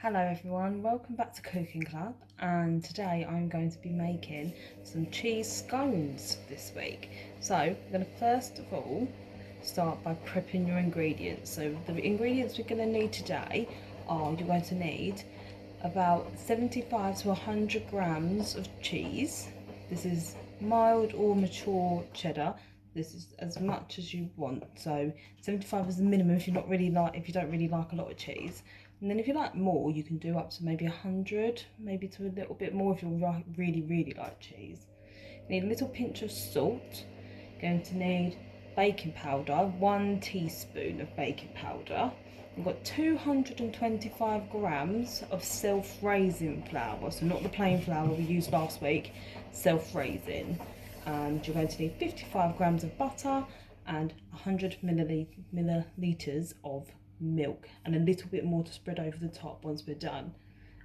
Hello everyone, welcome back to Cooking Club, and today I'm going to be making some cheese scones this week. So I'm going to first of all start by prepping your ingredients. So the ingredients we're going to need today are, you're going to need about 75 to 100 grams of cheese. This is mild or mature cheddar. This is as much as you want. So 75 is the minimum if you don't really like a lot of cheese. And then if you like more, you can do up to maybe 100, maybe to a little bit more if you really like cheese. You need a little pinch of salt. You're going to need baking powder, 1 teaspoon of baking powder. You've got 225 grams of self-raising flour, so not the plain flour we used last week, self-raising. And you're going to need 55 grams of butter and 100 millilitres of milk, and a little bit more to spread over the top once we're done.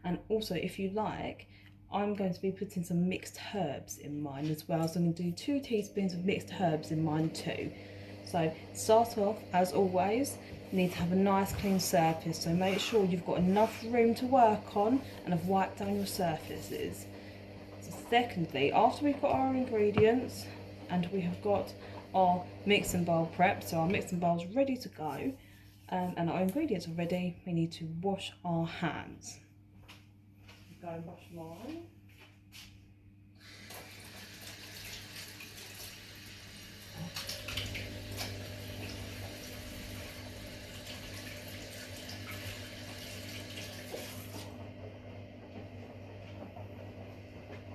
And also, if you like, I'm going to be putting some mixed herbs in mine as well, so I'm going to do 2 teaspoons of mixed herbs in mine too. So start off, as always, you need to have a nice clean surface, so make sure you've got enough room to work on and have wiped down your surfaces. So secondly, after we've got our ingredients and we have got our mixing bowl prepped, so our mixing bowl's ready to go, and our ingredients are ready, we need to wash our hands. Go and wash mine.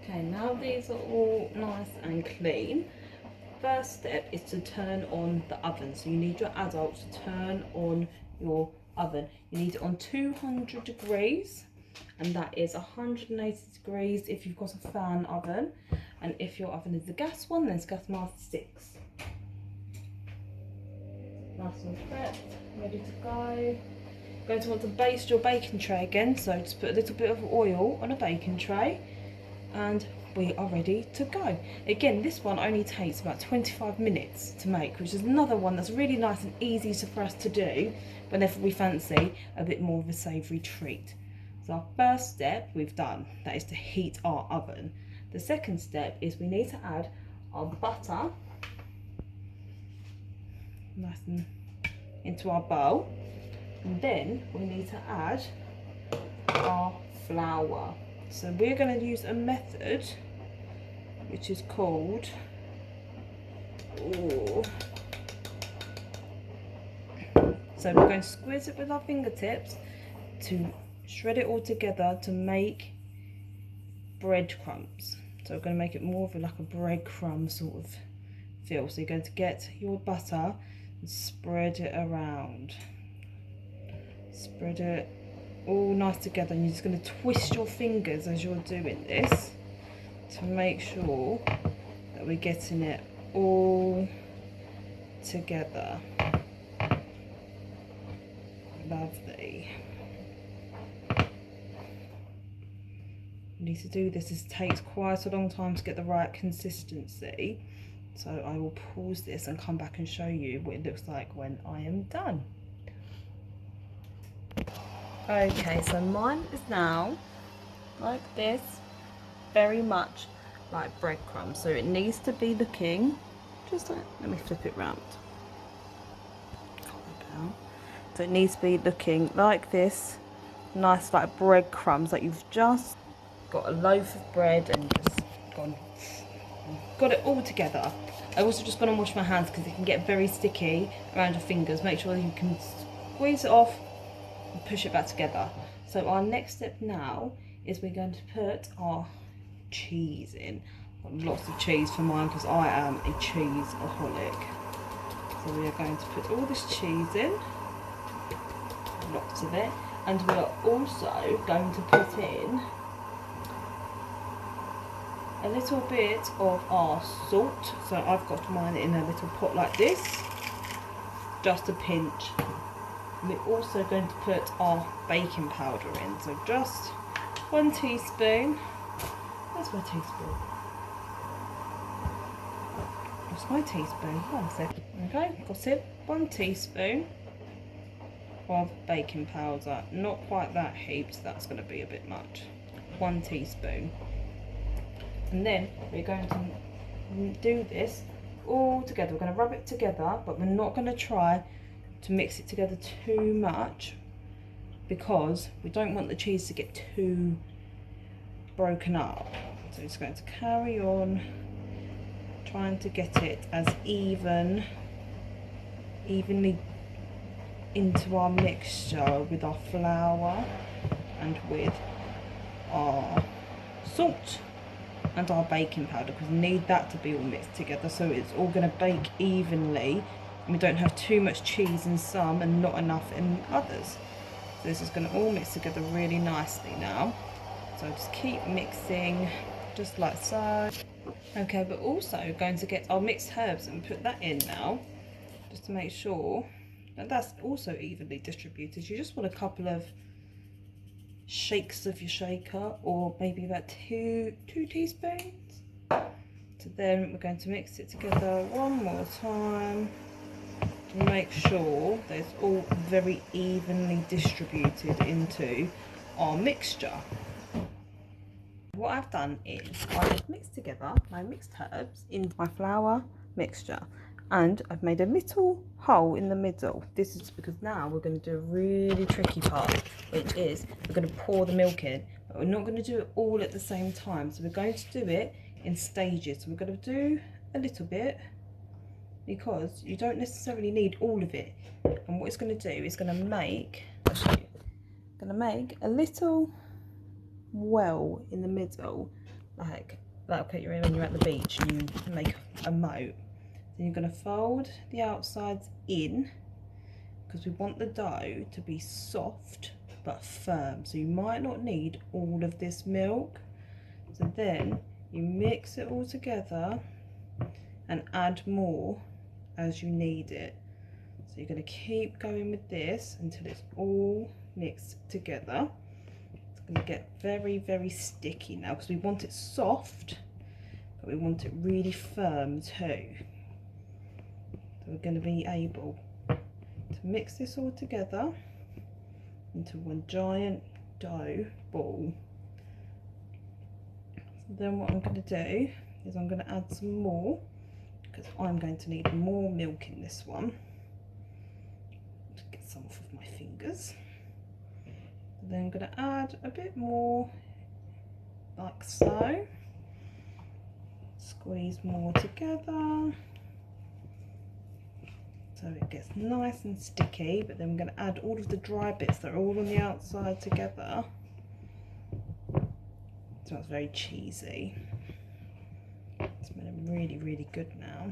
Okay, now these are all nice and clean. First step is to turn on the oven. So you need your adults to turn on your oven. You need it on 200 degrees, and that is 180 degrees if you've got a fan oven, and if your oven is the gas one, then it's gas master 6. Nice and prepped, ready to go. You're going to want to baste your baking tray again, so just put a little bit of oil on a baking tray, and we are ready to go. Again, this one only takes about 25 minutes to make, which is another one that's really nice and easy for us to do whenever we fancy a bit more of a savoury treat. So our first step we've done, that is to heat our oven. The second step is we need to add our butter nice and into our bowl, and then we need to add our flour. So we're going to use a method which is called, so we're going to squeeze it with our fingertips to shred it all together to make breadcrumbs. So we're going to make it more of like a breadcrumb sort of feel. So you're going to get your butter and spread it around. Spread it all nice together, and you're just going to twist your fingers as you're doing this to make sure that we're getting it all together. Lovely. You need to do this. This takes quite a long time to get the right consistency, so I will pause this and come back and show you what it looks like when I am done. Okay, so mine is now like this, very much like breadcrumbs. So it needs to be looking just like, let me flip it round. So it needs to be looking like this, nice like breadcrumbs, like you've just got a loaf of bread and just got it all together. I also just gonna wash my hands because it can get very sticky around your fingers. Make sure you can squeeze it off and push it back together. So our next step now is we're going to put our cheese in. Got lots of cheese for mine because I am a cheeseaholic. So we are going to put all this cheese in, lots of it, and we are also going to put in a little bit of our salt. So I've got mine in a little pot like this, just a pinch. We're also going to put our baking powder in, so just 1 teaspoon. Where's my teaspoon? What's my teaspoon? 1 second. Okay, got it. 1 teaspoon of baking powder, not quite that heaped, that's going to be a bit much. 1 teaspoon. And then we're going to do this all together. We're going to rub it together, but we're not going to try to mix it together too much because we don't want the cheese to get too broken up. So it's going to carry on trying to get it as evenly into our mixture with our flour and with our salt and our baking powder, because we need that to be all mixed together so it's all going to bake evenly and we don't have too much cheese in some and not enough in others. So this is going to all mix together really nicely now. So just keep mixing just like so. Okay, but also going to get our mixed herbs and put that in now, just to make sure that that's also evenly distributed. You just want a couple of shakes of your shaker, or maybe about two teaspoons. So then we're going to mix it together one more time to make sure that it's all very evenly distributed into our mixture. What I've done is I've mixed together my mixed herbs into my flour mixture, and I've made a little hole in the middle. This is because now we're going to do a really tricky part, which is we're going to pour the milk in, but we're not going to do it all at the same time. So we're going to do it in stages. So we're going to do a little bit because you don't necessarily need all of it. And what it's going to do is going to make a little well in the middle, like okay, when you're at the beach and you make a moat. Then you're going to fold the outsides in because we want the dough to be soft but firm, so you might not need all of this milk. So then you mix it all together and add more as you need it. So you're going to keep going with this until it's all mixed together. It's going to get very, very sticky now because we want it soft, but we want it really firm too. So we're going to be able to mix this all together into one giant dough ball. So then what I'm going to do is I'm going to add some more, because I'm going to need more milk in this one. Just get some off of my fingers. Then I'm going to add a bit more, like so. Squeeze more together so it gets nice and sticky, but then we're going to add all of the dry bits that are all on the outside together. So it's very cheesy. It's smelling really, really good now,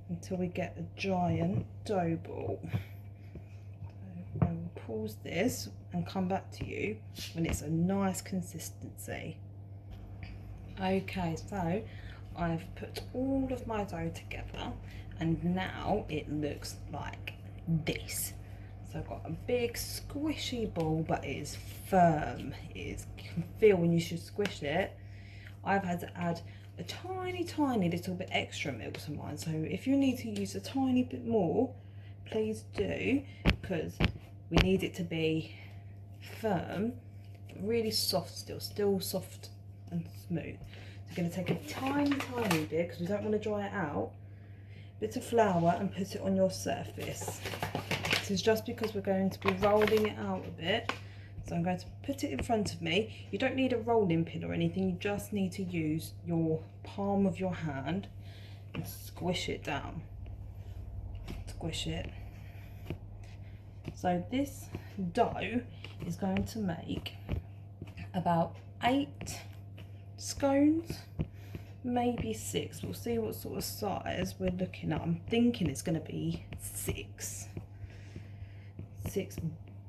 until we get a giant dough ball. So I will pause this and come back to you when it's a nice consistency. Okay, so I've put all of my dough together and now it looks like this. So I've got a big squishy ball, but it is firm. You can feel when you should squish it. I've had to add a tiny little bit extra milk to mine, so if you need to use a tiny bit more, please do, because we need it to be firm, but really soft still soft and smooth. So we're going to take a tiny bit, because we don't want to dry it out, bit of flour and put it on your surface. This is just because we're going to be rolling it out a bit. So I'm going to put it in front of me. You don't need a rolling pin or anything, you just need to use your palm of your hand and squish it down. Squish it. So this dough is going to make about 8 scones, maybe 6. We'll see what sort of size we're looking at. I'm thinking it's going to be 6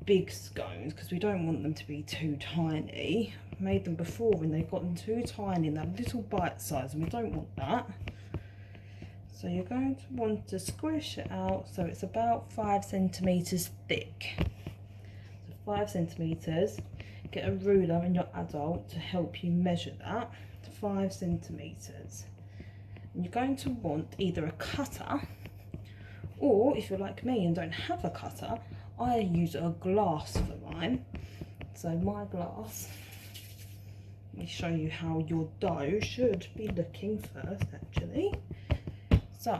big scones, because we don't want them to be too tiny. I've made them before and they've gotten too tiny and they're little bite size, and we don't want that. So you're going to want to squish it out so it's about 5 centimeters thick. So 5 centimeters. Get a ruler in your adult to help you measure that to 5 centimeters. And you're going to want either a cutter, or if you're like me and don't have a cutter, I use a glass for mine. So my glass, let me show you how your dough should be looking first actually. So,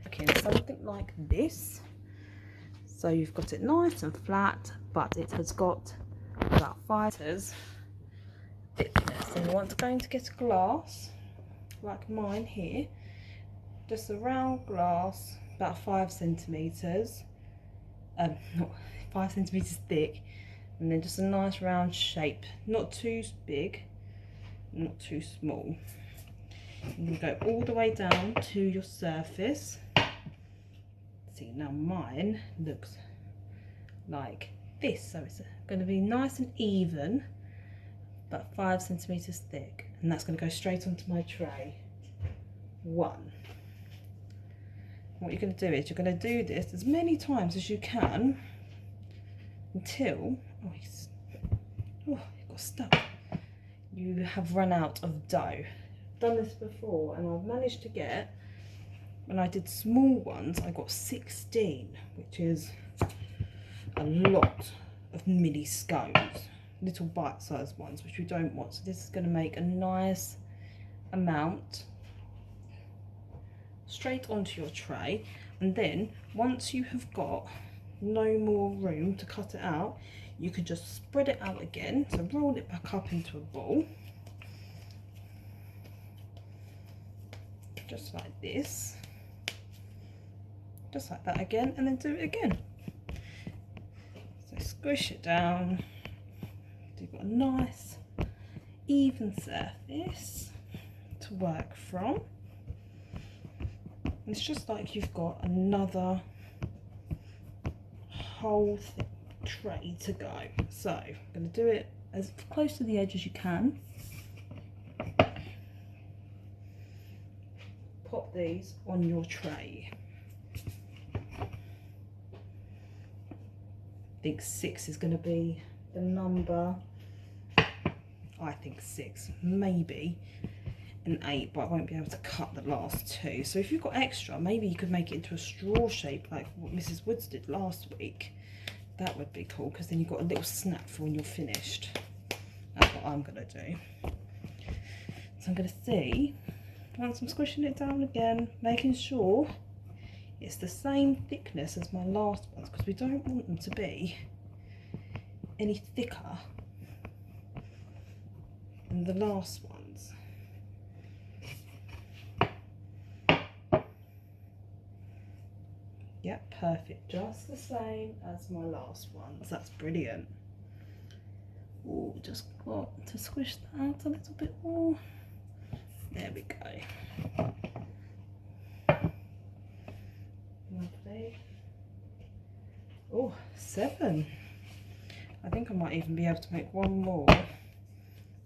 looking something like this. So you've got it nice and flat, but it has got about 5 centimeters thickness. And you want to going to get a glass like mine here, just a round glass, about 5 centimeters, not 5 centimeters thick, and then just a nice round shape, not too big, not too small. You go all the way down to your surface. See, now mine looks like this, so it's going to be nice and even, but 5 centimeters thick, and that's going to go straight onto my tray. One. What you're going to do is you're going to do this as many times as you can until it got stuck. You have run out of dough. I've done this before and I've managed to get, when I did small ones, I got 16, which is a lot of mini scones, little bite-sized ones, which we don't want. So this is going to make a nice amount straight onto your tray, and then once you have got no more room to cut it out, you can just spread it out again. So roll it back up into a ball, just like this, just like that again, and then do it again. So squish it down. So you've got a nice even surface to work from. It's just like you've got another whole tray to go. So I'm going to do it as close to the edge as you can. Pop these on your tray. I think 6 is going to be the number. I think 6, maybe an 8, but I won't be able to cut the last 2. So if you've got extra, maybe you could make it into a straw shape like what Mrs. Woods did last week. That would be cool, because then you've got a little snap for when you're finished. That's what I'm going to do. So I'm going to see, once I'm squishing it down again, making sure it's the same thickness as my last ones, because we don't want them to be any thicker than the last ones. Yep, perfect, just the same as my last ones. That's brilliant. Oh, just got to squish that out a little bit more. There we go. Lovely. Oh, 7. I think I might even be able to make one more,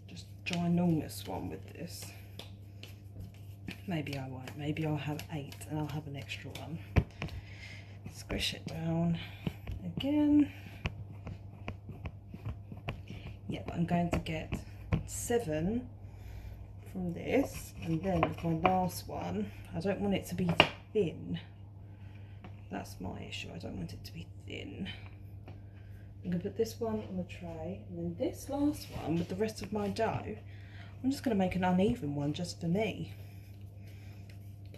just ginormous one with this. Maybe I won't. Maybe I'll have 8 and I'll have an extra one. Squish it down again. Yep, I'm going to get 7 from this, and then with my last one, I don't want it to be thin. That's my issue. I don't want it to be thin. I'm going to put this one on the tray, and then this last one with the rest of my dough, I'm just going to make an uneven one just for me.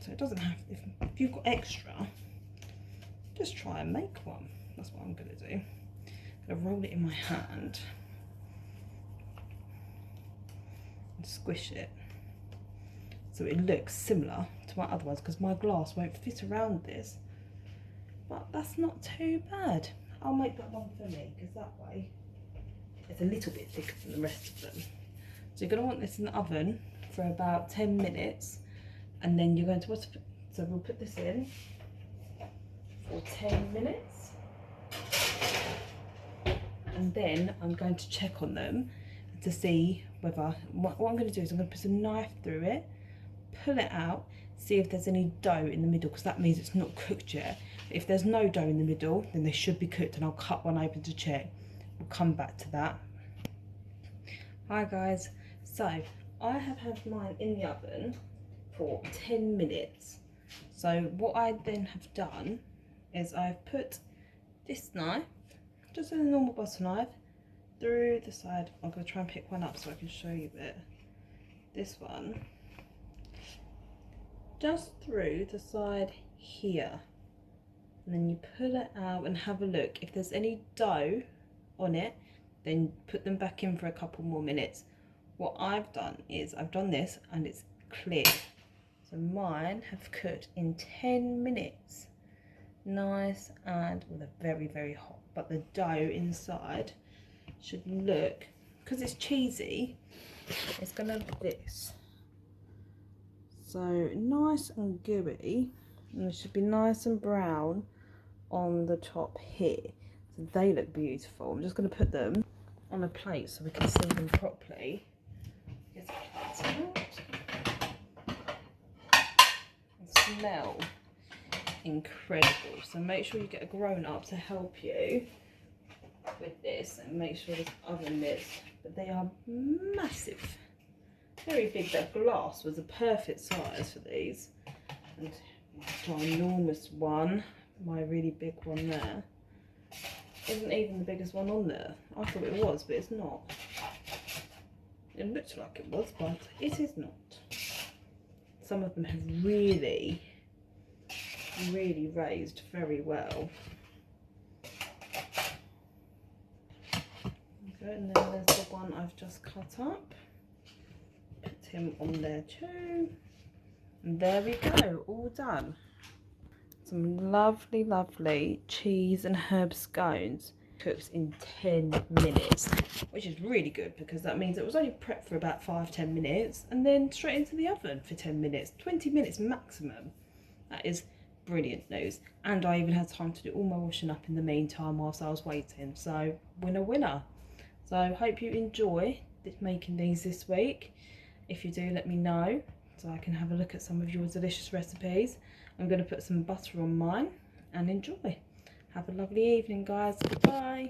So it doesn't have, if you've got extra, just try and make one. That's what I'm going to do. I'm going to roll it in my hand and squish it so it looks similar to my other ones, because my glass won't fit around this, but that's not too bad. I'll make that one for me, because that way it's a little bit thicker than the rest of them. So you're going to want this in the oven for about 10 minutes, and then you're going to so we'll put this in for 10 minutes, and then I'm going to check on them to see whether, what I'm going to do is I'm going to put a knife through it, pull it out, see if there's any dough in the middle, because that means it's not cooked yet. If there's no dough in the middle, then they should be cooked, and I'll cut one open to check. We'll come back to that. Hi guys, so I have had mine in the oven for 10 minutes. So what I then have done is I've put this knife just in a normal butter knife through the side. I'm going to try and pick one up so I can show you it. This one, just through the side here, and then you pull it out and have a look. If there's any dough on it, then put them back in for a couple more minutes. What I've done is I've done this and it's clear. So mine have cooked in 10 minutes. Nice, and well, they're very, very hot, but the dough inside should look, because it's cheesy, it's gonna look this. So nice and gooey, and it should be nice and brown on the top here. So they look beautiful. I'm just gonna put them on a plate so we can see them properly. Get the plates out. They smell incredible. So make sure you get a grown-up to help you with this, and make sure there's oven mitts. But they are massive, very big. That glass was a perfect size for these. And my ginormous one, my really big one there, isn't even the biggest one on there. I thought it was, but it's not. It looked like it was, but it is not. Some of them have really raised very well. Okay, and then there's the one I've just cut up. Put him on there too. And there we go, all done. Some lovely, lovely cheese and herb scones cooked in 10 minutes, which is really good because that means it was only prepped for about 5-10 minutes and then straight into the oven for 10 minutes, 20 minutes maximum. That is brilliant news. And I even had time to do all my washing up in the meantime whilst I was waiting. So winner, winner. So I hope you enjoy making these this week. If you do, let me know so I can have a look at some of your delicious recipes. I'm going to put some butter on mine and enjoy. Have a lovely evening, guys. Goodbye.